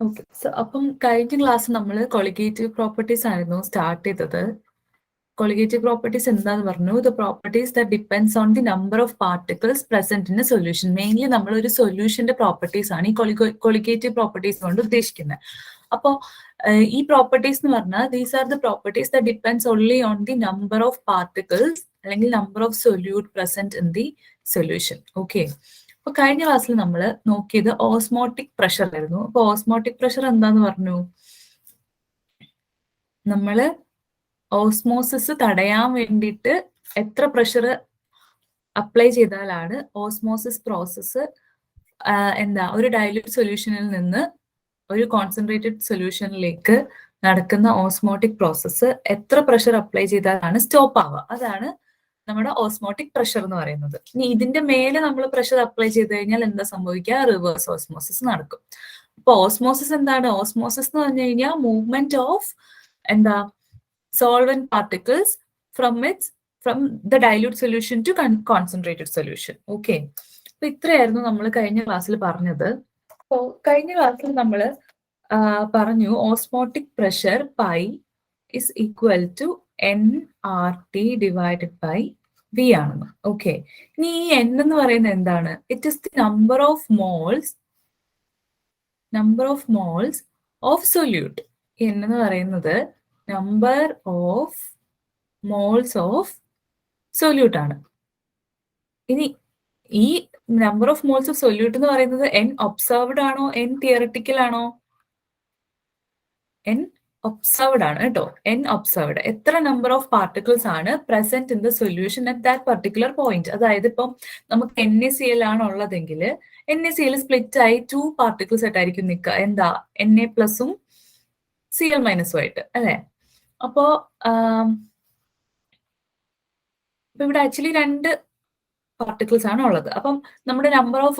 Okay. So അപ്പം കഴിഞ്ഞ class നമ്മൾ കൊളിഗേറ്റീവ് പ്രോപ്പർട്ടീസ് ആയിരുന്നു സ്റ്റാർട്ട് ചെയ്തത്. കൊളിഗേറ്റീവ് പ്രോപ്പർട്ടീസ് എന്താന്ന് പറഞ്ഞു? The properties that depends on the number of particles present in A solution. Mainly നമ്മൾ ഒരു സൊല്യൂഷന്റെ പ്രോപ്പർട്ടീസ് ആണ് ഈ കൊളിഗേറ്റീവ് പ്രോപ്പർട്ടീസ് കൊണ്ട് ഉദ്ദേശിക്കുന്നത്. അപ്പോൾ ഈ പ്രോപ്പർട്ടീസ് എന്ന് പറഞ്ഞാൽ these are the properties that depends only on the number of particles അല്ലെങ്കിൽ number of solute present in the solution. Okay. അപ്പൊ കഴിഞ്ഞ ക്ലാസ്സിൽ നമ്മൾ നോക്കിയത് ഓസ്മോട്ടിക് പ്രഷർ ആയിരുന്നു. അപ്പൊ ഓസ്മോട്ടിക് പ്രഷർ എന്താന്ന് പറഞ്ഞു? നമ്മള് ഓസ്മോസിസ് തടയാൻ വേണ്ടിയിട്ട് എത്ര പ്രഷർ അപ്ലൈ ചെയ്താലാണ് ഓസ്മോസിസ് പ്രോസസ്സ് ഒരു ഡൈല്യൂട്ട് സൊല്യൂഷനിൽ നിന്ന് ഒരു കോൺസെൻട്രേറ്റഡ് സൊല്യൂഷനിലേക്ക് നടക്കുന്ന ഓസ്മോട്ടിക് പ്രോസസ്സ് എത്ര പ്രഷർ അപ്ലൈ ചെയ്താലാണ് സ്റ്റോപ്പ് ആവുക. അതാണ് നമ്മുടെ ഓസ്മോട്ടിക് പ്രഷർ എന്ന് പറയുന്നത്. ഇനി ഇതിന്റെ മേലെ നമ്മൾ പ്രഷർ അപ്ലൈ ചെയ്ത് കഴിഞ്ഞാൽ എന്താ സംഭവിക്കുക? റിവേഴ്സ് ഓസ്മോസിസ് നടക്കും. അപ്പൊ ഓസ്മോസിസ് എന്താണ്? ഓസ്മോസിസ് എന്ന് പറഞ്ഞു കഴിഞ്ഞാൽ movement of solvent particles from the dilute solution to concentrated solution. Okay. അപ്പൊ ഇത്രയായിരുന്നു നമ്മൾ കഴിഞ്ഞ ക്ലാസ്സിൽ പറഞ്ഞത്. അപ്പോൾ കഴിഞ്ഞ ക്ലാസ്സിൽ നമ്മൾ പറഞ്ഞു osmotic pressure pi is equal to nRT divided by V ആണെന്ന്. ഓക്കെ. ഇനി ഈ n എന്ന് പറയുന്നത് എന്താണ്? It is the number of moles of solute. n എന്ന് പറയുന്നത് number of moles of solute ആണ്. ഇനി ഈ number of moles of solute എന്ന് പറയുന്നത് n ഒബ്സർവ്ഡ് ആണോ n തിയററ്റിക്കൽ ആണോ? n ഒബ്സർവ്ഡ് ആണ് കേട്ടോ. n observed. എത്ര നമ്പർ ഓഫ് പാർട്ടിക്കിൾസ് ആണ് present in the solution at that particular point. അതായത് ഇപ്പം നമുക്ക് NaCl ആണ് ഉള്ളതെങ്കിൽ NaCl സ്പ്ലിറ്റ് ആയി 2 പാർട്ടിക്കിൾസ് ആയിട്ടായിരിക്കും നിൽക്കുക. എന്താ? Na പ്ലസും Cl മൈനസും ആയിട്ട്, അല്ലെ? അപ്പോ ഇവിടെ ആക്ച്വലി 2 പാർട്ടിക്കിൾസ് ആണ് ഉള്ളത്. അപ്പം നമ്മുടെ നമ്പർ ഓഫ്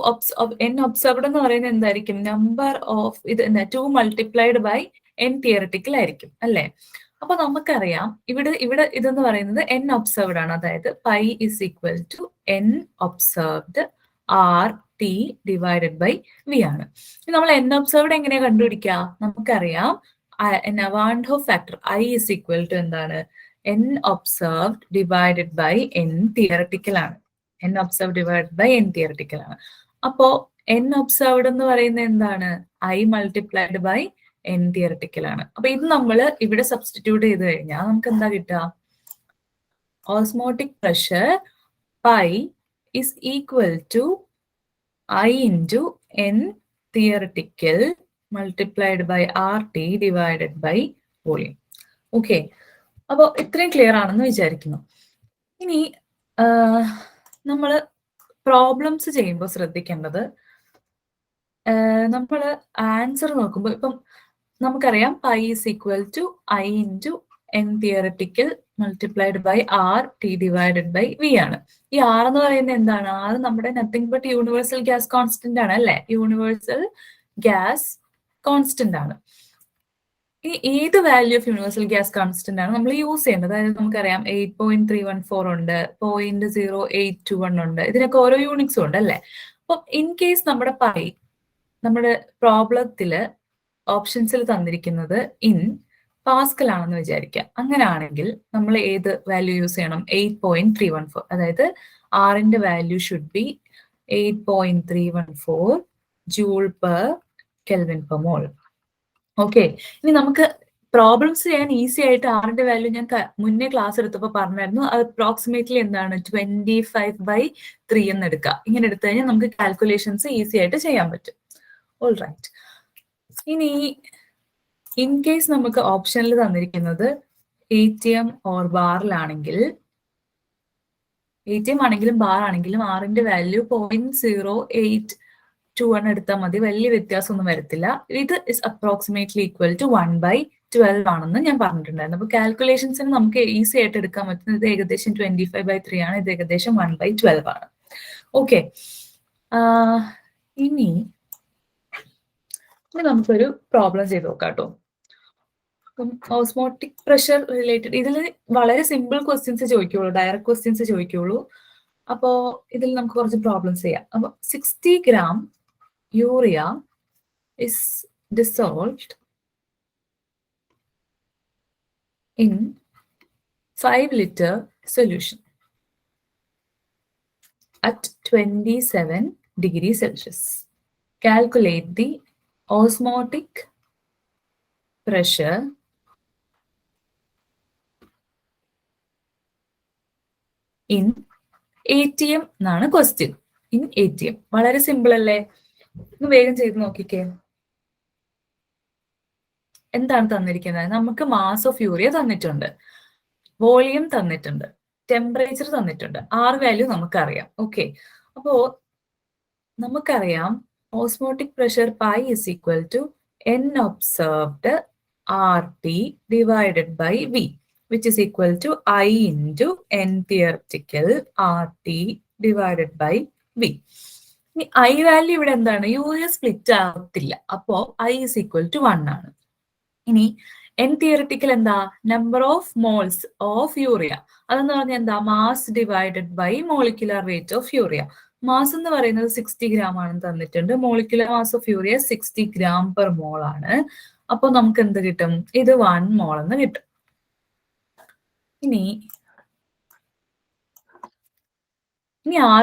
n ഒബ്സർവ്ഡ് എന്ന് പറയുന്നത് എന്തായിരിക്കും? Number of 2 multiplied by n theoretical ആയിരിക്കും, അല്ലെ? അപ്പൊ നമുക്കറിയാം ഇവിടെ ഇതെന്ന് പറയുന്നത് n ഒബ്സർവ്ഡ് ആണ്. അതായത് pi is equal to n observed RT divided by V ആണ്. നമ്മൾ n ഒബ്സർവ്ഡ് എങ്ങനെയാ കണ്ടുപിടിക്കുക? നമുക്കറിയാം Van Hoff factor I is equal to എന്താണ്? n observed divided by n theoretical ആണ്. n observed divided by n theoretical ആണ്. അപ്പോ n observed എന്ന് പറയുന്നത് എന്താണ്? I multiplied by n theoretical ആണ്. അപ്പൊ ഇത് നമ്മൾ ഇവിടെ സബ്സ്റ്റിറ്റ്യൂട്ട് ചെയ്ത് കഴിഞ്ഞാൽ നമുക്ക് എന്താ കിട്ടുക? Osmotic pressure pi is equal to I into n theoretical multiplied by RT divided by volume. Okay. അപ്പോൾ ഇത്രയും ക്ലിയർ ആണെന്ന് വിചാരിക്കുന്നു. ഇനി നമ്മൾ പ്രോബ്ലംസ് ചെയ്യുമ്പോൾ ശ്രദ്ധിക്കേണ്ടത്, നമ്മൾ ആൻസർ നോക്കുമ്പോൾ ഇപ്പം നമുക്കറിയാം pi is equal to I into n theoretical multiplied by RT divided by V ആണ്. ഈ R എന്ന് പറയുന്നത് എന്താണ്? R നമ്മുടെ nothing but universal gas constant ആണ്, അല്ലെ? യൂണിവേഴ്സൽ ഗ്യാസ് കോൺസ്റ്റന്റ് ആണ്. ഈ ഏത് value of universal gas constant ആണ് നമ്മൾ യൂസ് ചെയ്യേണ്ടത്? അതായത് നമുക്കറിയാം 8.314 ഉണ്ട്, 0.0821 ഉണ്ട്, ഇതിനൊക്കെ ഓരോ യൂണിറ്റ്സും ഉണ്ട്, അല്ലെ? അപ്പം ഇൻ കേസ് നമ്മുടെ പ്രോബ്ലത്തില് ഓപ്ഷൻസിൽ തന്നിരിക്കുന്നത് ഇൻ പാസ്കൽ ആണെന്ന് വിചാരിക്കാം. അങ്ങനെയാണെങ്കിൽ നമ്മൾ ഏത് വാല്യൂ യൂസ് ചെയ്യണം? 8.314. അതായത് ആറിന്റെ value should be 8.314 joule per kelvin per mole. Okay. ഇനി നമുക്ക് പ്രോബ്ലംസ് ചെയ്യാൻ ഈസി ആയിട്ട് ആറിന്റെ വാല്യൂ ഞാൻ മുന്നേ ക്ലാസ് എടുത്തപ്പോൾ പറഞ്ഞായിരുന്നു. അത് അപ്രോക്സിമേറ്റ്ലി എന്താണ്? 25/3 എന്ന് എടുക്കുക. ഇങ്ങനെ എടുത്തു കഴിഞ്ഞാൽ നമുക്ക് കാൽക്കുലേഷൻസ് ഈസി ആയിട്ട് ചെയ്യാൻ പറ്റും. All right. ഇനി ഇൻ കേസ് നമുക്ക് ഓപ്ഷനിൽ തന്നിരിക്കുന്നത് ATM ഓർ ബാറിലാണെങ്കിൽ, ATM ആണെങ്കിലും ബാർ ആണെങ്കിലും ആറിന്റെ വാല്യൂ 0.0821 എടുത്താൽ മതി. വലിയ വ്യത്യാസമൊന്നും വരത്തില്ല. ഇത് ഇസ് അപ്രോക്സിമേറ്റ്ലി ഈക്വൽ ടു 1/12 ആണെന്ന് ഞാൻ പറഞ്ഞിട്ടുണ്ടായിരുന്നു. അപ്പൊ കാൽക്കുലേഷൻസിന് നമുക്ക് ഈസി ആയിട്ട് എടുക്കാൻ പറ്റുന്നത് ഇത് ഏകദേശം 25/3 ആണ്, ഇത് ഏകദേശം 1/12 ആണ്. ഓക്കെ. ഇനി നമുക്കൊരു പ്രോബ്ലം ചെയ്ത് നോക്കാം കേട്ടോ. ഓസ്മോട്ടിക് പ്രഷർ റിലേറ്റഡ് ഇതിൽ വളരെ സിമ്പിൾ ക്വസ്റ്റ്യൻസ് ചോദിക്കുള്ളൂ, ഡയറക്റ്റ് ക്വസ്റ്റ്യൻസ് ചോദിക്കുള്ളൂ. അപ്പോ ഇതിൽ നമുക്ക് കുറച്ച് പ്രോബ്ലംസ് ചെയ്യാം. അപ്പൊ 60 gram urea is dissolved in 5-liter solution at 27 degrees Celsius. Calculate the osmotic pressure in ATM എന്നാണ് ക്വസ്റ്റ്യൻ. In ATM. വളരെ സിമ്പിൾ അല്ലേ? ഒന്ന് വേഗം ചെയ്ത് നോക്കിക്കേ. എന്താണ് തന്നിരിക്കുന്നത്? നമുക്ക് മാസ് ഓഫ് യൂറിയ തന്നിട്ടുണ്ട്, വോളിയം തന്നിട്ടുണ്ട്, ടെമ്പറേച്ചർ തന്നിട്ടുണ്ട്, R വാല്യൂ നമുക്കറിയാം. ഓക്കെ, അപ്പോ നമുക്കറിയാം osmotic pressure pi is equal to N observed RT divided by V, which is equal to I into N theoretical RT divided by V. ഇനി I value ഇവിടെ എന്താണ്? Urea split ആകത്തില്ല, അപ്പോ I is equal to 1 ആണ്. ഇനി N theoretical എന്താ? Number of moles of urea. അതെന്ന് പറഞ്ഞാൽ എന്താ? Mass divided by molecular weight of urea. Mass എന്ന് പറയുന്നത് 60 ഗ്രാം ആണെന്ന് തന്നിട്ടുണ്ട്. Molecular mass of urea 60 gram per mole ആണ്. അപ്പൊ നമുക്ക് എന്ത് കിട്ടും? ഇത് 1 മോൾ എന്ന് കിട്ടും. ഇനി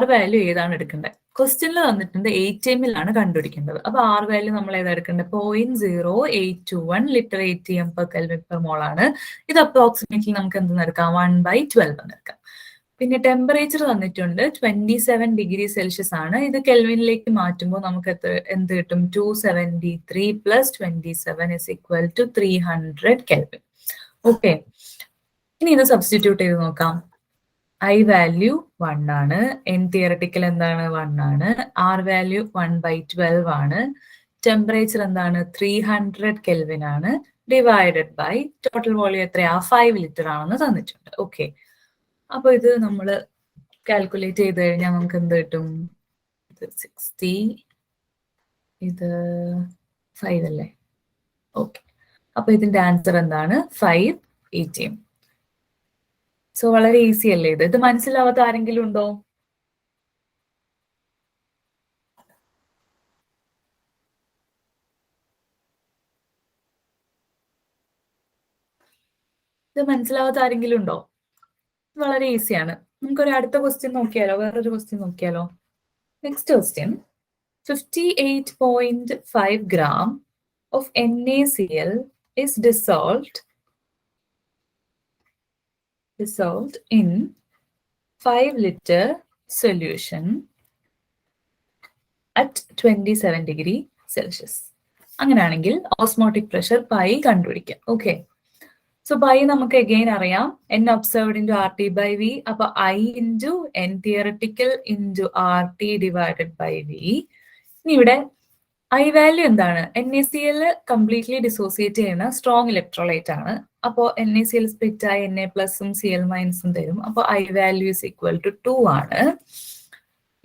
R വാല്യൂ ഏതാണ് എടുക്കേണ്ടത്? ക്വസ്റ്റ്യനിൽ തന്നിട്ടുണ്ട് ATM-ലാണ് കണ്ടുപിടിക്കേണ്ടത്. അപ്പൊ R വാല്യൂ നമ്മൾ ഏതാ എടുക്കേണ്ടത്? 0.0821 litre ATM per kelvin per mole ആണ്. ഇത് അപ്രോക്സിമേറ്റ്ലി നമുക്ക് എന്ത് എടുക്കാം? 1/12 എന്ന് എടുക്കാം. പിന്നെ ടെമ്പറേച്ചർ തന്നിട്ടുണ്ട് 27 ഡിഗ്രി സെൽഷ്യസ് ആണ്. ഇത് കെൽവിനിലേക്ക് മാറ്റുമ്പോൾ നമുക്ക് എന്ത് കിട്ടും? 273 plus 27 is equal to 300 kelvin. Okay, ഇനി ഇത് സബ്സ്റ്റിറ്റ്യൂട്ട് ചെയ്ത് നോക്കാം. I വാല്യൂ 1 ആണ്, N തിയററ്റിക്കൽ എന്താണ്? 1 ആണ്, R വാല്യൂ 1/12 ആണ്, ടെമ്പറേച്ചർ എന്താണ്? 300 കെൽവിൻ ആണ്, ഡിവൈഡഡ് ബൈ ടോട്ടൽ വോളിയം എത്രയാ? 5 ലിറ്റർ ആണെന്ന് തന്നിട്ടുണ്ട്. ഓക്കെ, അപ്പൊ ഇത് നമ്മൾ കാൽക്കുലേറ്റ് ചെയ്ത് കഴിഞ്ഞാൽ നമുക്ക് എന്ത് കിട്ടും? ഇത് 60, ഇത് 5 അല്ലേ? ഓക്കെ, അപ്പൊ ഇതിന്റെ ആൻസർ എന്താണ്? 5 ATM. സോ വളരെ ഈസി അല്ലേ ഇത്? ഇത് മനസ്സിലാവാത്ത ആരെങ്കിലും ഉണ്ടോ? ഇത് മനസ്സിലാവാത്ത ആരെങ്കിലും ഉണ്ടോ? വളരെ ഈസിയാണ്. നമുക്കൊരു അടുത്ത ക്വസ്റ്റ്യൻ നോക്കിയാലോ? വേറൊരു ക്വസ്റ്റ്യൻ നോക്കിയാലോ? Next question, 58.5 gram of NaCl is dissolved in 5-liter solution at 27 degree Celsius. അങ്ങനെയാണെങ്കിൽ ഓസ്മോട്ടിക് പ്രഷർ പൈ കണ്ടുപിടിക്കാം. ഓക്കെ, സോ പൈ നമുക്ക് അഗെയിൻ അറിയാം, N observed into RT by V. അപ്പൊ I into N theoretical into RT divided by V. ഇനി ഇവിടെ I value എന്താണ്? NaCl completely dissociate ചെയ്യുന്ന strong electrolyte ആണ്. അപ്പോൾ NaCl സ്പ്ലിറ്റ് ആയി Na പ്ലസും Cl മൈനസും തരും. അപ്പോൾ I value is equal to 2 ആണ്.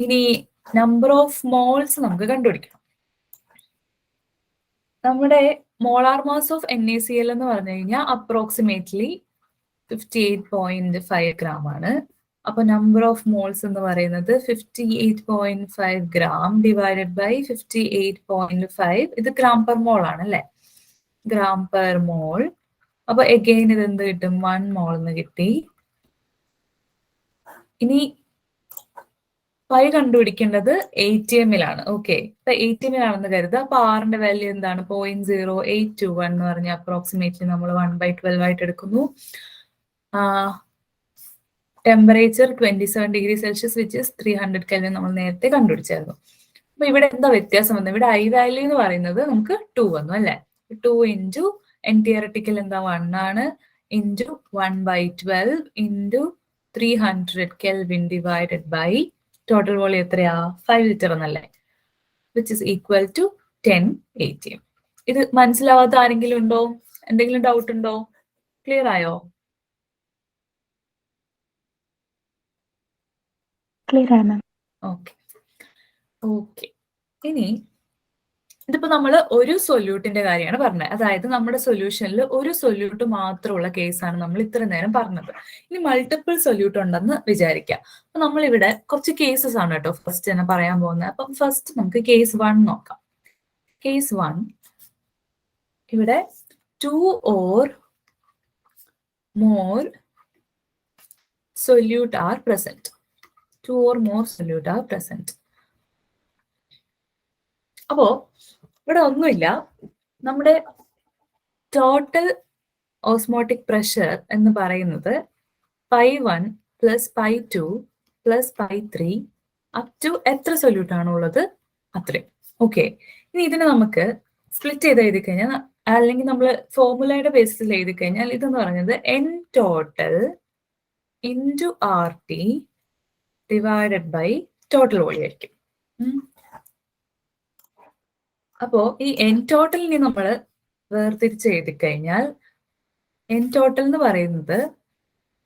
ഇനി നമ്പർ ഓഫ് മോൾസ് നമുക്ക് കണ്ടുപിടിക്കണം. നമ്മുടെ മോളാർ മാസ് ഓഫ് NaCl എന്ന് പറഞ്ഞു കഴിഞ്ഞാൽ അപ്രോക്സിമേറ്റ്ലി 58.5 ഗ്രാം ആണ്. അപ്പൊ നമ്പർ ഓഫ് മോൾസ് എന്ന് പറയുന്നത് 58.5 ഗ്രാം ഡിവൈഡഡ് ബൈ 58.5. ഇത് ഗ്രാം പെർ മോൾ ആണ് അല്ലെ? ഗ്രാം പെർ മോൾ. അപ്പൊ എഗെയിൻ ഇത് എന്ത് കിട്ടും? 1 മോൾ എന്ന് കിട്ടി. ഇനി പൈ കണ്ടുപിടിക്കേണ്ടത് ATM-ലാണ്. ഓക്കെ, ഇപ്പൊ ATM-ലാണെന്ന് കരുതുക. അപ്പൊ ആറിന്റെ വാല്യൂ എന്താണ്? 0.0821 എന്ന് പറഞ്ഞാൽ അപ്രോക്സിമേറ്റ്ലി നമ്മൾ 1/12 ആയിട്ട് എടുക്കുന്നു. Temperature 27 degree Celsius which is 300 kelvin നമ്മൾ നേരത്തെ കണ്ടുപിടിച്ചായിരുന്നു. അപ്പൊ ഇവിടെ എന്താ വ്യത്യാസം വന്നത്? ഇവിടെ I വാല്യൂ എന്ന് പറയുന്നത് നമുക്ക് 2 വന്നു അല്ലെ? 2 ഇൻറ്റു N തിയററ്റിക്കൽ എന്താ? 1 ആണ്, into 1/12 into 300 kelvin divided by total volume എത്രയാ? 5 ലിറ്റർ എന്നല്ലേ? Which is equal to 10 ATM. ഇത് മനസ്സിലാവാത്ത ആരെങ്കിലും ഉണ്ടോ? എന്തെങ്കിലും ഡൗട്ട് ഉണ്ടോ? ക്ലിയർ ആയോ? ക്ലിയർ ആണ്. ഓക്കെ ഓക്കെ, ഇനി ഇതിപ്പോ നമ്മൾ ഒരു സൊല്യൂട്ടിന്റെ കാര്യമാണ് പറഞ്ഞത്. അതായത് നമ്മുടെ സൊല്യൂഷനിൽ ഒരു സൊല്യൂട്ട് മാത്രമുള്ള കേസാണ് നമ്മൾ ഇത്ര നേരം പറഞ്ഞത്. ഇനി മൾട്ടിപ്പിൾ സൊല്യൂട്ട് ഉണ്ടെന്ന് വിചാരിക്കാം. അപ്പൊ നമ്മളിവിടെ കുറച്ച് കേസസ് ആണ് കേട്ടോ ഫസ്റ്റ് തന്നെ പറയാൻ പോകുന്നത്. അപ്പം ഫസ്റ്റ് നമുക്ക് കേസ് 1 നോക്കാം. കേസ് 1, ഇവിടെ 2 or more solute are present. 2 or more solute are present. അപ്പോ ഇവിടെ ഒന്നുമില്ല, നമ്മുടെ ടോട്ടൽ ഓസ്മോട്ടിക് പ്രഷർ എന്ന് പറയുന്നത് π1 പ്ലസ് π2 പ്ലസ് π3 അപ് ടു എത്ര സൊല്യൂട്ട് ആണോ ഉള്ളത് അത്രയും. ഓക്കെ, ഇനി ഇതിനെ നമുക്ക് സ്പ്ലിറ്റ് ചെയ്ത് എഴുതി കഴിഞ്ഞാൽ, അല്ലെങ്കിൽ നമ്മൾ ഫോർമുലയുടെ ബേസിൽ എഴുതി കഴിഞ്ഞാൽ ഇതെന്ന് പറയുന്നത് N total into R T divided by total volume ആയിരിക്കും. അപ്പോ ഈ എൻ ടോട്ടലിനെ നമ്മൾ വേർതിരിച്ച് എഴുതി കഴിഞ്ഞാൽ എൻ ടോട്ടൽ എന്ന് പറയുന്നത്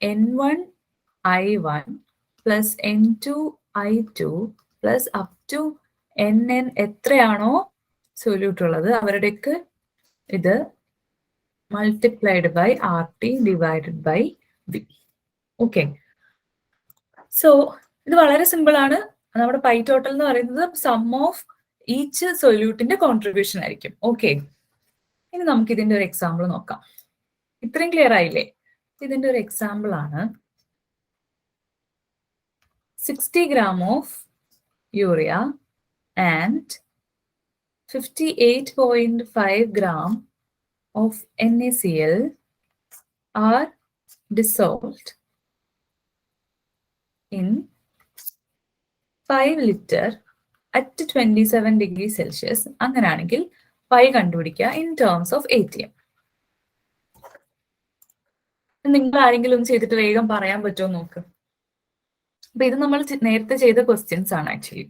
N1 I1 plus N2 I2 plus up to NN എത്രയാണോ സൊല്യൂട്ട് ഉള്ളത് അവരുടെയൊക്കെ ഇത് multiplied by RT divided by V. Okay, so ഇത് വളരെ സിമ്പിൾ ആണ്. നമ്മുടെ പൈ ടോട്ടൽ എന്ന് പറയുന്നത് സം ഓഫ് ഈച്ച് സൊല്യൂട്ടിന്റെ കോൺട്രിബ്യൂഷൻ ആയിരിക്കും. ഓക്കെ, ഇനി നമുക്ക് ഇതിന്റെ ഒരു എക്സാമ്പിൾ നോക്കാം. ഇത്രയും ക്ലിയർ ആയില്ലേ? ഇതിന്റെ ഒരു എക്സാമ്പിൾ ആണ് 60 gram of urea and 58.5 gram of NaCl are dissolved in 5 liter at 27 degrees Celsius. അങ്ങനെയാണെങ്കിൽ പൈ കണ്ടുപിടിക്കുക ഇൻ ടേംസ് ഓഫ് ATM. നിങ്ങൾ ആരെങ്കിലും ഒന്ന് ചെയ്തിട്ട് വേഗം പറയാൻ പറ്റുമോ നോക്ക്. അപ്പൊ ഇത് നമ്മൾ നേരത്തെ ചെയ്ത ക്വസ്റ്റ്യൻസ് ആണ് ആക്ച്വലി.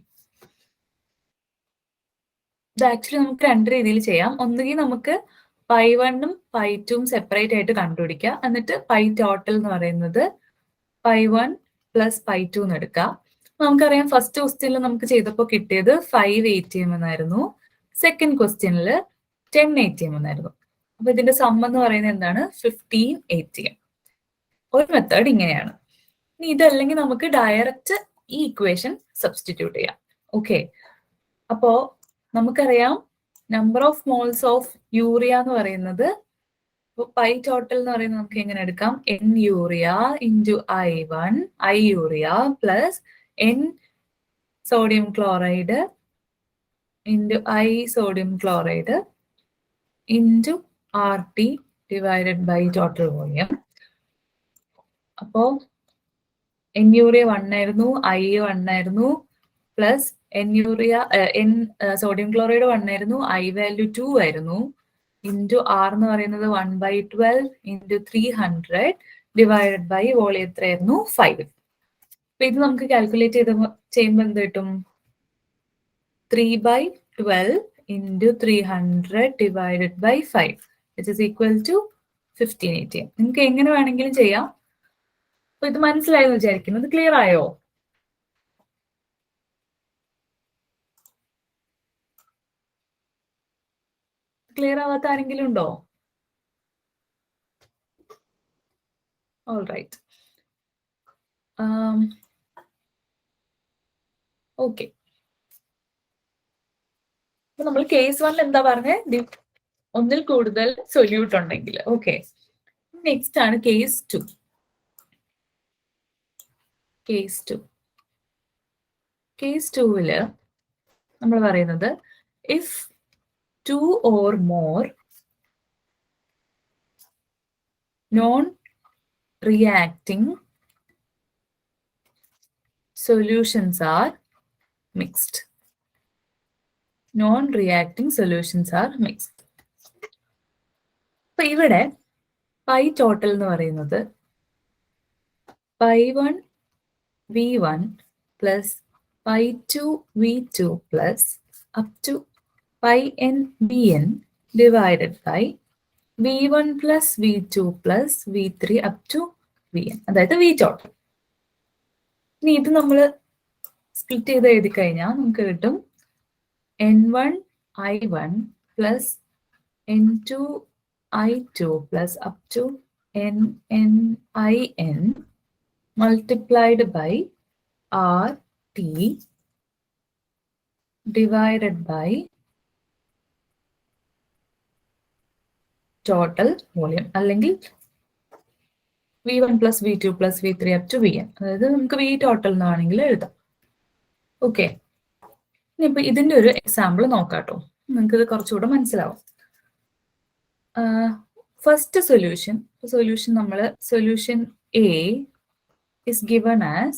ഇത് ആക്ച്വലി നമുക്ക് രണ്ട് രീതിയിൽ ചെയ്യാം. ഒന്നുകിൽ നമുക്ക് π1ഉം π2ഉം സെപ്പറേറ്റ് ആയിട്ട് കണ്ടുപിടിക്കുക, എന്നിട്ട് പൈ ടോട്ടൽ എന്ന് പറയുന്നത് π1 പ്ലസ് π2 എന്ന് എടുക്കാം. നമുക്കറിയാം ഫസ്റ്റ് ക്വസ്റ്റ്യനിൽ നമുക്ക് ചെയ്തപ്പോൾ കിട്ടിയത് 5 ATM എന്നായിരുന്നു, സെക്കൻഡ് ക്വസ്റ്റ്യനിൽ 10 ATM എന്നായിരുന്നു. അപ്പൊ ഇതിന്റെ സം എന്ന് പറയുന്നത് എന്താണ്? 15 ATM. ഒരു മെത്തേഡ് ഇങ്ങനെയാണ്. ഇനി ഇതല്ലെങ്കിൽ നമുക്ക് ഡയറക്റ്റ് ഈ ഇക്വേഷൻ സബ്സ്റ്റിറ്റ്യൂട്ട് ചെയ്യാം. ഓക്കെ, അപ്പോ നമുക്കറിയാം number of moles of urea എന്ന് പറയുന്നത് പൈ ടോട്ടൽ എന്ന് പറയുന്നത് നമുക്ക് എങ്ങനെ എടുക്കാം? N urea into I1 I urea plus N sodium chloride into I sodium chloride into RT divided by total volume. അപ്പോ N യൂറിയ 1 ആയിരുന്നു, I 1 ആയിരുന്നു, പ്ലസ് N സോഡിയം ക്ലോറൈഡ് 1 ആയിരുന്നു, I വാല്യൂ 2 ആയിരുന്നു, ഇൻറ്റു R എന്ന് പറയുന്നത് 1/12 into 300 divided by volume എത്രയായിരുന്നു? 5. അപ്പൊ ഇത് നമുക്ക് കാൽക്കുലേറ്റ് ചെയ്യുമ്പോൾ എന്ത് കിട്ടും? 3/12 into 300 divided by 5 which is equal to 15 ATM. നിങ്ങൾക്ക് എങ്ങനെ വേണമെങ്കിലും ചെയ്യാം. അപ്പൊ ഇത് മനസ്സിലായെന്ന് വിചാരിക്കുന്നു. ഇത് ക്ലിയർ ആയോ? ക്ലിയർ ആവാത്ത ആരെങ്കിലും ഉണ്ടോ? All right, okay. അപ്പൊ നമ്മൾ കേസ് 1 എന്താ പറഞ്ഞത്? ഒന്നിൽ കൂടുതൽ സൊല്യൂട്ട് ഉണ്ടെങ്കിൽ. ഓക്കെ, നെക്സ്റ്റ് ആണ് കേസ് 2. കേസ് 2. കേസ് 2-ല് നമ്മൾ പറയുന്നത് if 2 or more non reacting solutions are mixed. Non-reacting solutions are mixed. അപ്പൊ ഇവിടെ പൈ ടോട്ടൽ എന്ന് പറയുന്നത് π1 V1 plus π2 V2 plus up to πn Vn divided by V1 plus V2 plus V3 to ടു Vn, അതായത് V total. ഇനി ഇത് നമ്മൾ split ചെയ്ത് എഴുതി കഴിഞ്ഞാൽ നമുക്ക് കിട്ടും N1 I1 plus N2 I2 plus up to NN IN multiplied by RT divided by total volume, അല്ലെങ്കിൽ V1 plus V2 plus V3 up to Vn. അതായത് നമുക്ക് V ടോട്ടൽ എന്നാണെങ്കിൽ എഴുതാം. ഓക്കെ, ഇനിയിപ്പോൾ ഇതിന്റെ ഒരു എക്സാമ്പിൾ നോക്കാട്ടോ, നിങ്ങൾക്ക് ഇത് കുറച്ചുകൂടെ മനസ്സിലാവും. ഫസ്റ്റ് സൊല്യൂഷൻ നമ്മൾ solution A is given as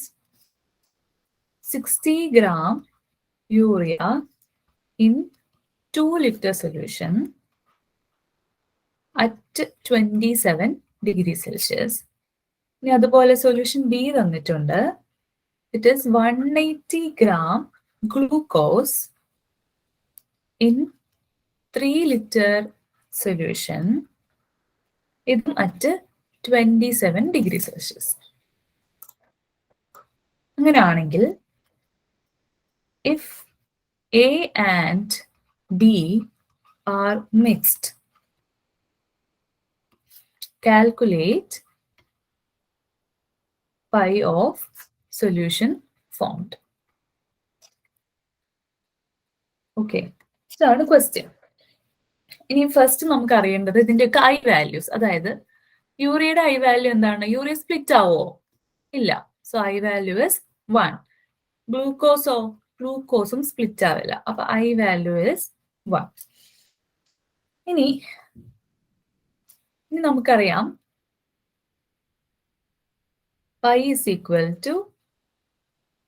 60 gram urea in 2 liter solution at 27 degrees Celsius. ഇനി അതുപോലെ സൊല്യൂഷൻ ബി തന്നിട്ടുണ്ട്. It is 180 gram glucose in 3 liter solution, ഇതും അറ്റ് 27 ഡിഗ്രി സെൽഷ്യസ്. അങ്ങനെയാണെങ്കിൽ if A and B are mixed, calculate pi of solution formed. Okay, ഇതാണ് question. ഇനി first നമുക്ക് അറിയേണ്ടത് ഇതിന്റെയൊക്കെ ഐ വാല്യൂസ്. അതായത് യൂറിയയുടെ ഐ വാല്യൂ എന്താണ്? യൂറിയ സ്പ്ലിറ്റ് ആവോ? ഇല്ല. So I value is 1. ഗ്ലൂക്കോസും സ്പ്ലിറ്റ് ആവില്ല. അപ്പൊ ഐ വാല്യൂ ഇസ് 1. ഇനി നമുക്കറിയാം pi is equal to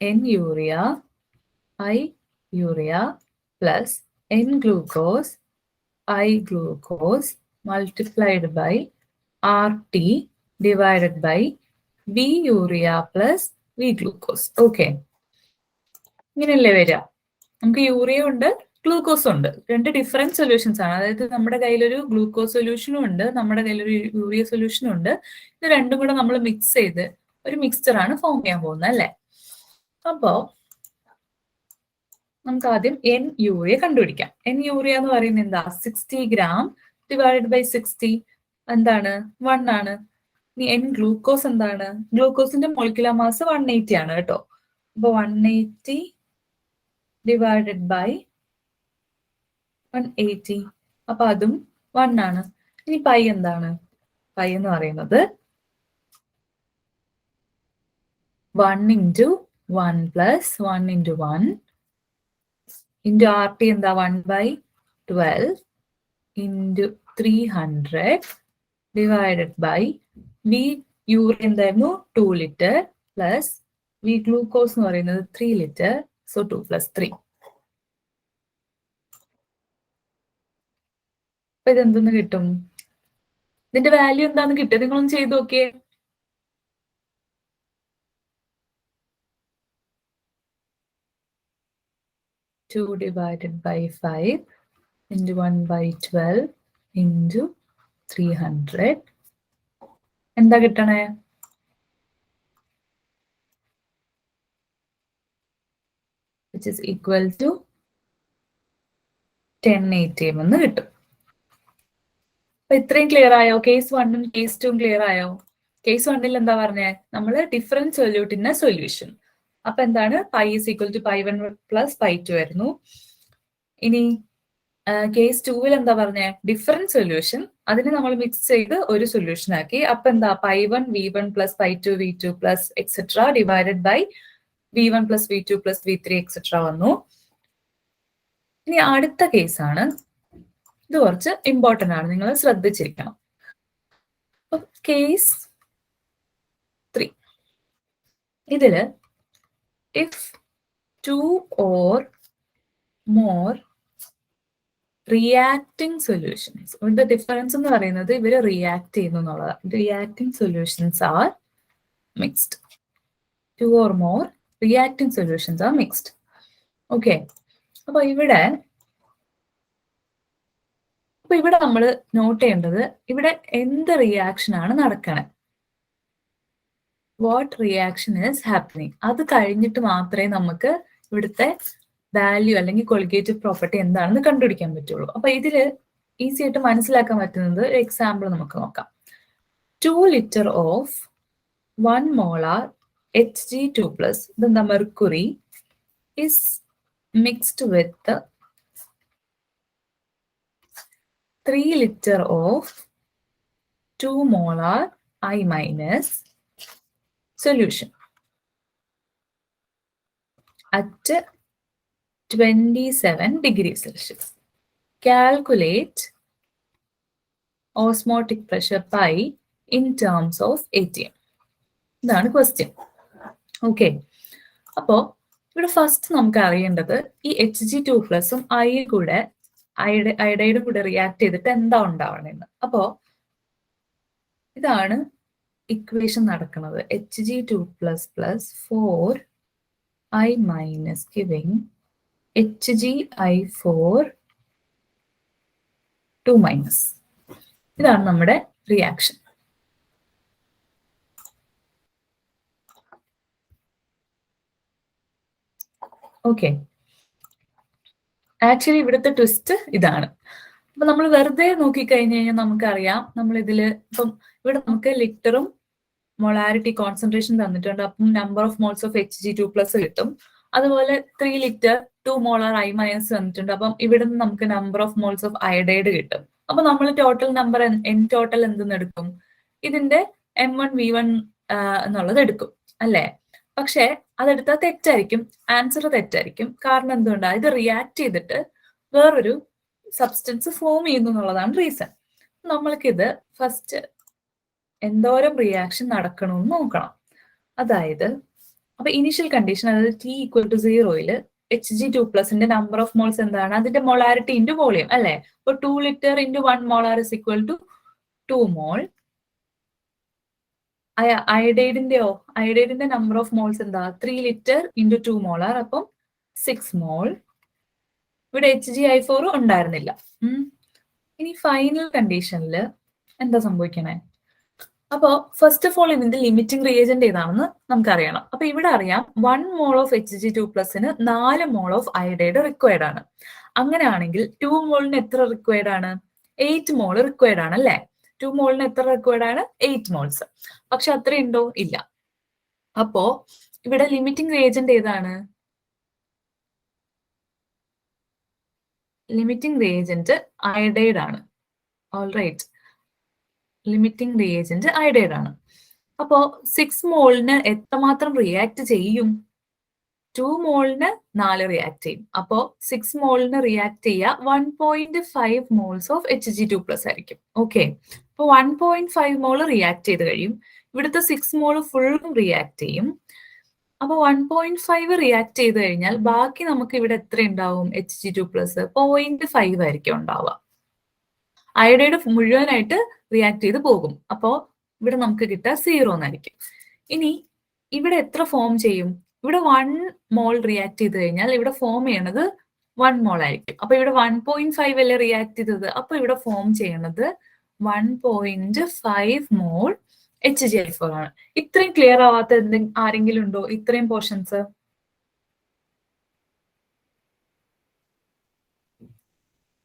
n urea, I urea plus n glucose, I glucose multiplied by RT divided by V urea plus V glucose. Okay, ഇങ്ങനെയല്ലേ വരിക? നമുക്ക് urea ഉണ്ട്, glucose ഉണ്ട്, രണ്ട് ഡിഫറെന്റ് സൊല്യൂഷൻസ് ആണ്. അതായത് നമ്മുടെ കയ്യിലൊരു ഗ്ലൂക്കോസ് സൊല്യൂഷനും ഉണ്ട്, നമ്മുടെ കയ്യിലൊരു യൂറിയ സൊല്യൂഷനും ഉണ്ട്. ഇത് രണ്ടും കൂടെ നമ്മൾ മിക്സ് ചെയ്ത് ഒരു മിക്സ്ചറാണ് ഫോം ചെയ്യാൻ പോകുന്നത്, അല്ലേ? അപ്പോ നമുക്ക് ആദ്യം എൻ യൂറിയ കണ്ടുപിടിക്കാം. എൻ യൂറിയ എന്ന് പറയുന്നത് എന്താ? 60 gram ഡിവൈഡഡ് ബൈ 60 എന്താണ്? 1 ആണ്. ഇനി എൻ ഗ്ലൂക്കോസ് എന്താണ്? ഗ്ലൂക്കോസിന്റെ മോളിക്കുലർ മാസ് 180 ആണ് കേട്ടോ. അപ്പൊ 180 ഡിവൈഡഡ് ബൈ 180, അപ്പൊ അതും 1 ആണ്. ഇനി പൈ എന്താണ്? പൈ എന്ന് പറയുന്നത് 1 into 1 plus 1 into 1 into RT എന്താ? 1/12 into 300 divided by V urea എന്തായിരുന്നു? 2 liter plus V ഗ്ലൂക്കോസ് എന്ന് പറയുന്നത് 3 liter. So 2 plus 3. അപ്പൊ ഇതെന്തെന്ന് കിട്ടും? ഇതിന്റെ വാല്യൂ എന്താന്ന് കിട്ടും? നിങ്ങളൊന്ന് ചെയ്ത് നോക്കിയേ. Two divided by 5 into 1/12 into 300. എന്താ കിട്ടണേ? Which is equal to 10 atm എന്ന് കിട്ടും. അപ്പൊ ഇത്രയും ക്ലിയർ ആയോ? കേസ് 1ഉം കേസ് 2ഉം ക്ലിയർ ആയോ? കേസ് 1ൽ എന്താ പറഞ്ഞേ? നമ്മൾ ഡിഫറെന്റ് സൊല്യൂട്ടിന്റെ സൊല്യൂഷൻ. അപ്പൊ എന്താണ്? Pi is equal to π1 plus π2 ആയിരുന്നു. ഇനി കേസ് 2ൽ എന്താ പറഞ്ഞേ? ഡിഫറെന്റ് സൊല്യൂഷൻ, അതിനെ നമ്മൾ മിക്സ് ചെയ്ത് ഒരു സൊല്യൂഷൻ ആക്കി. അപ്പൊ എന്താ? π1 v1 plus π2 v2 plus etcetera divided by v1 plus v2 plus v3 etcetera വന്നു. ഇനി അടുത്ത കേസാണ്. ഇത് കുറച്ച് ഇമ്പോർട്ടന്റ് ആണ്, നിങ്ങൾ ശ്രദ്ധിച്ചിരിക്കണം. കേസ് 3. ഇതില് if 2 or more reacting solutions, the difference എന്ന് പറയുന്നത് ഇവര് റിയാക്ട് ചെയ്യുന്നു എന്നുള്ളതാണ്. Reacting solutions are mixed. 2 or more reacting solutions are mixed. Okay, അപ്പൊ ഇവിടെ നമ്മൾ നോട്ട് ചെയ്യേണ്ടത് ഇവിടെ എന്ത് റിയാക്ഷൻ ആണ് നടക്കണേ? What reaction is happening? അത് കഴിഞ്ഞിട്ട് മാത്രമേ നമുക്ക് ഇവിടുത്തെ വാല്യൂ അല്ലെങ്കിൽ കൊളിഗേറ്റീവ് പ്രോപ്പർട്ടി എന്താണെന്ന് കണ്ടുപിടിക്കാൻ പറ്റുള്ളൂ. അപ്പൊ ഇതില് ഈസി ആയിട്ട് മനസ്സിലാക്കാൻ പറ്റുന്നത് ഒരു എക്സാമ്പിൾ നമുക്ക് നോക്കാം. 2 liter ഓഫ് 1 molar Hg2+, ഇതെന്താ? Mercury is mixed with 3 liter of 2 molar I minus solution at 27 degrees Celsius. Calculate osmotic pressure pi in terms of ATM. ഇതാണ് ക്വസ്റ്റ്യൻ. ഓക്കെ, അപ്പോ ഇവിടെ ഫസ്റ്റ് നമുക്ക് അറിയേണ്ടത് ഈ Hg2+ കൂടെ അയഡൈഡും കൂടെ റിയാക്ട് ചെയ്തിട്ട് എന്താ ഉണ്ടാവണമെന്ന്. അപ്പോ ഇതാണ് ഇക്വേഷൻ നടക്കുന്നത്. Hg2+ + 4I minus giving HgI4 2-. ഇതാണ് നമ്മുടെ റിയാക്ഷൻ. ഓക്കെ, ആക്ച്വലി ഇവിടുത്തെ ട്വിസ്റ്റ് ഇതാണ്. അപ്പൊ നമ്മൾ വെറുതെ നോക്കിക്കഴിഞ്ഞു കഴിഞ്ഞാൽ നമുക്കറിയാം, നമ്മൾ ഇതില് ഇപ്പം ഇവിടെ നമുക്ക് ലിറ്ററും മൊളാരിറ്റി കോൺസെൻട്രേഷൻ തന്നിട്ടുണ്ട്. അപ്പം number of moles of Hg2+ കിട്ടും. അതുപോലെ 3 ലിറ്റർ 2 molar I minus തന്നിട്ടുണ്ട്. അപ്പം ഇവിടെ നിന്ന് നമുക്ക് number of moles of iodide കിട്ടും. അപ്പൊ നമ്മൾ ടോട്ടൽ നമ്പർ n ടോട്ടൽ എന്തെന്ന് എടുക്കും? ഇതിന്റെ M1 V1 എന്നുള്ളത് എടുക്കും അല്ലേ? പക്ഷെ അതെടുത്താൽ തെറ്റായിരിക്കും, ആൻസർ തെറ്റായിരിക്കും. കാരണം എന്തുകൊണ്ടാണ്? ഇത് റിയാക്ട് ചെയ്തിട്ട് വേറൊരു സബ്സ്റ്റൻസ് ഫോം ചെയ്യുന്നു എന്നുള്ളതാണ് റീസൺ. നമ്മൾക്കിത് ഫസ്റ്റ് എന്തോരം റിയാക്ഷൻ നടക്കണമെന്ന് നോക്കണം. അതായത് അപ്പൊ ഇനീഷ്യൽ കണ്ടീഷൻ, അതായത് T=0 Hg2+ന്റെ നമ്പർ ഓഫ് മോൾസ് എന്താണ്? അതിന്റെ മൊളാരിറ്റി ഇൻറ്റു വോളിയം അല്ലെ? അപ്പൊ 2 litre into 1 molar is equal to 2 mol. അയഡൈഡിന്റെ നമ്പർ ഓഫ് മോൾസ് എന്താ? 3 ലിറ്റർ ഇൻറ്റു 2 molar, അപ്പം 6 mol. ഇവിടെ HgI4 ഉണ്ടായിരുന്നില്ല. ഇനി ഫൈനൽ കണ്ടീഷനിൽ എന്താ സംഭവിക്കണേ? അപ്പോ ഫസ്റ്റ് ഓഫ് ഓൾ ഇതിന്റെ ലിമിറ്റിംഗ് റിയേജന്റ് ഏതാണെന്ന് നമുക്കറിയണം. അപ്പൊ ഇവിടെ അറിയാം 1 mol ഓഫ് Hg2+ന് 4 mol ഓഫ് അയഡൈഡ് റിക്വയർഡ് ആണ്. അങ്ങനെയാണെങ്കിൽ 2 മോളിന് എത്ര റിക്വയർഡ് ആണ്? 8 mol റിക്വയർഡ് ആണ് അല്ലെ? 2 മോളിന് എത്ര റിക്വയർഡ് ആണ്? 8 mols. പക്ഷെ അത്രയുണ്ടോ? ഇല്ല. അപ്പോ ഇവിടെ ലിമിറ്റിംഗ് റിയേജന്റ് ഏതാണ്? ലിമിറ്റിംഗ് റിയേജന്റ് അയഡൈഡ് ആണ്. ഓൾറൈറ്റ്, ലിമിറ്റിംഗ് റിയേജന്റ് അയഡൈഡ് ആണ്. അപ്പോ 6 മോളിന് എത്രമാത്രം റിയാക്ട് ചെയ്യും? 2 മോളിന് 4 റിയാക്ട് ചെയ്യും. അപ്പോ 6 മോളിന് റിയാക്ട് ചെയ്യുക 1.5 മോൾസ് ഓഫ് Hg2+ ആയിരിക്കും. ഓക്കെ, അപ്പൊ 1.5 മോൾ റിയാക്ട് ചെയ്ത് കഴിയും. ഇവിടുത്തെ 6 മോൾ ഫുള്ളും റിയാക്ട് ചെയ്യും. അപ്പൊ 1.5 റിയാക്ട് ചെയ്ത് കഴിഞ്ഞാൽ ബാക്കി നമുക്ക് ഇവിടെ എത്ര ഉണ്ടാവും? Hg2+ 0.5 ആയിരിക്കും ഉണ്ടാവുക. അയഡൈഡ് മുഴുവനായിട്ട് റിയാക്ട് ചെയ്ത് പോകും. അപ്പോ ഇവിടെ നമുക്ക് കിട്ടുക 0 എന്നായിരിക്കും. ഇനി ഇവിടെ എത്ര ഫോം ചെയ്യും? ഇവിടെ 1 മോൾ റിയാക്ട് ചെയ്ത് കഴിഞ്ഞാൽ ഇവിടെ ഫോം ചെയ്യണത് 1 മോൾ ആയിരിക്കും. അപ്പൊ ഇവിടെ 1.5 അല്ലേ റിയാക്ട് ചെയ്തത്? അപ്പൊ ഇവിടെ ഫോം ചെയ്യണത് 1.5 മോൾ HgI4 ആണ്. ഇത്രയും ക്ലിയർ ആവാത്ത ആരെങ്കിലും ഉണ്ടോ? ഇത്രയും പോർഷൻസ്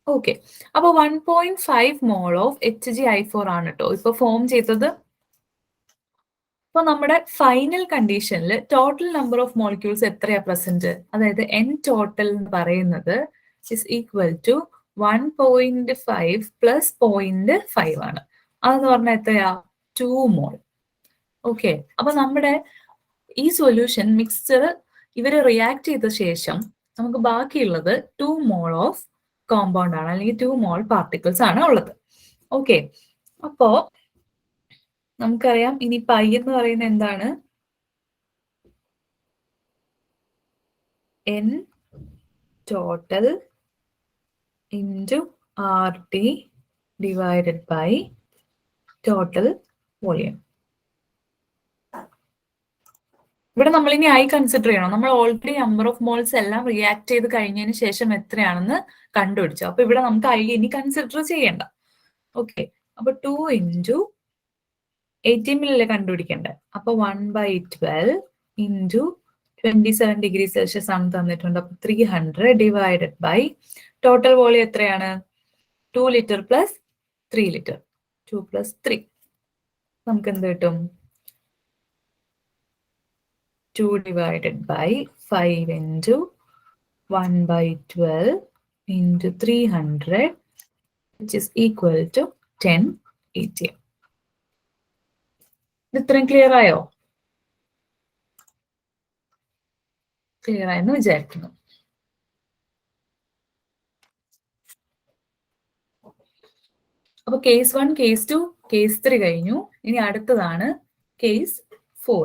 ഓക്കെ. അപ്പൊ 1.5 മോൾ ഓഫ് HgI4 ആണ് കേട്ടോ ഇപ്പൊ ഫോം ചെയ്തത്. അപ്പൊ നമ്മുടെ ഫൈനൽ കണ്ടീഷനിൽ ടോട്ടൽ നമ്പർ ഓഫ് മോളിക്യൂൾസ് എത്രയാ പ്രസന്റ്? അതായത് N ടോട്ടൽ എന്ന് പറയുന്നത് ഇസ് ഈക്വൽ ടു 1.5 പ്ലസ് 0.5 ആണ്. അതെന്ന് പറഞ്ഞാൽ എത്രയാ? 2 മോൾ. ഓക്കെ, അപ്പൊ നമ്മുടെ ഈ സൊല്യൂഷൻ മിക്സ്ചർ ഇവര് റിയാക്ട് ചെയ്ത ശേഷം നമുക്ക് ബാക്കിയുള്ളത് 2 മോൾ ഓഫ് കോമ്പൗണ്ട് ആണ്, അല്ലെങ്കിൽ 2 മോൾ പാർട്ടിക്കിൾസ് ആണ് ഉള്ളത്. ഓക്കെ, അപ്പോ നമുക്കറിയാം ഇനി പൈ എന്ന് പറയുന്നത് എന്താണ്? N total into RT divided by total volume. ഇവിടെ നമ്മൾ ഇനി I കൺസിഡർ ചെയ്യണം. നമ്മൾ ഓൾറെഡി നമ്പർ ഓഫ് മോൾസ് എല്ലാം റിയാക്ട് ചെയ്ത് കഴിഞ്ഞതിന് ശേഷം എത്രയാണെന്ന് കണ്ടുപിടിച്ചു. അപ്പൊ ഇവിടെ നമുക്ക് I ഇനി കൺസിഡർ ചെയ്യണ്ട. ഓക്കെ, അപ്പൊ 2 ഇൻറ്റു ATMലല്ലേ കണ്ടുപിടിക്കേണ്ടത്. അപ്പൊ 1/12 ഇൻറ്റു 27 ഡിഗ്രി സെൽഷ്യസ് ആണ് തന്നിട്ടുണ്ട്. അപ്പൊ 300 ഡിവൈഡഡ് ബൈ ടോട്ടൽ വോളിയം എത്രയാണ്? 2 ലിറ്റർ പ്ലസ് 3 ലിറ്റർ. 2 + 3 നമുക്ക് എന്ത് കിട്ടും? 2 divided by 5 into 1/12 into 300, which is equal to 10 ATM. ഇത് ഇത്രയും ക്ലിയർ ആയോ? ക്ലിയർ ആയെന്ന് വിചാരിക്കുന്നു. അപ്പൊ കേസ് 1, കേസ് 2, കേസ് 3 കഴിഞ്ഞു. ഇനി അടുത്തതാണ് കേസ്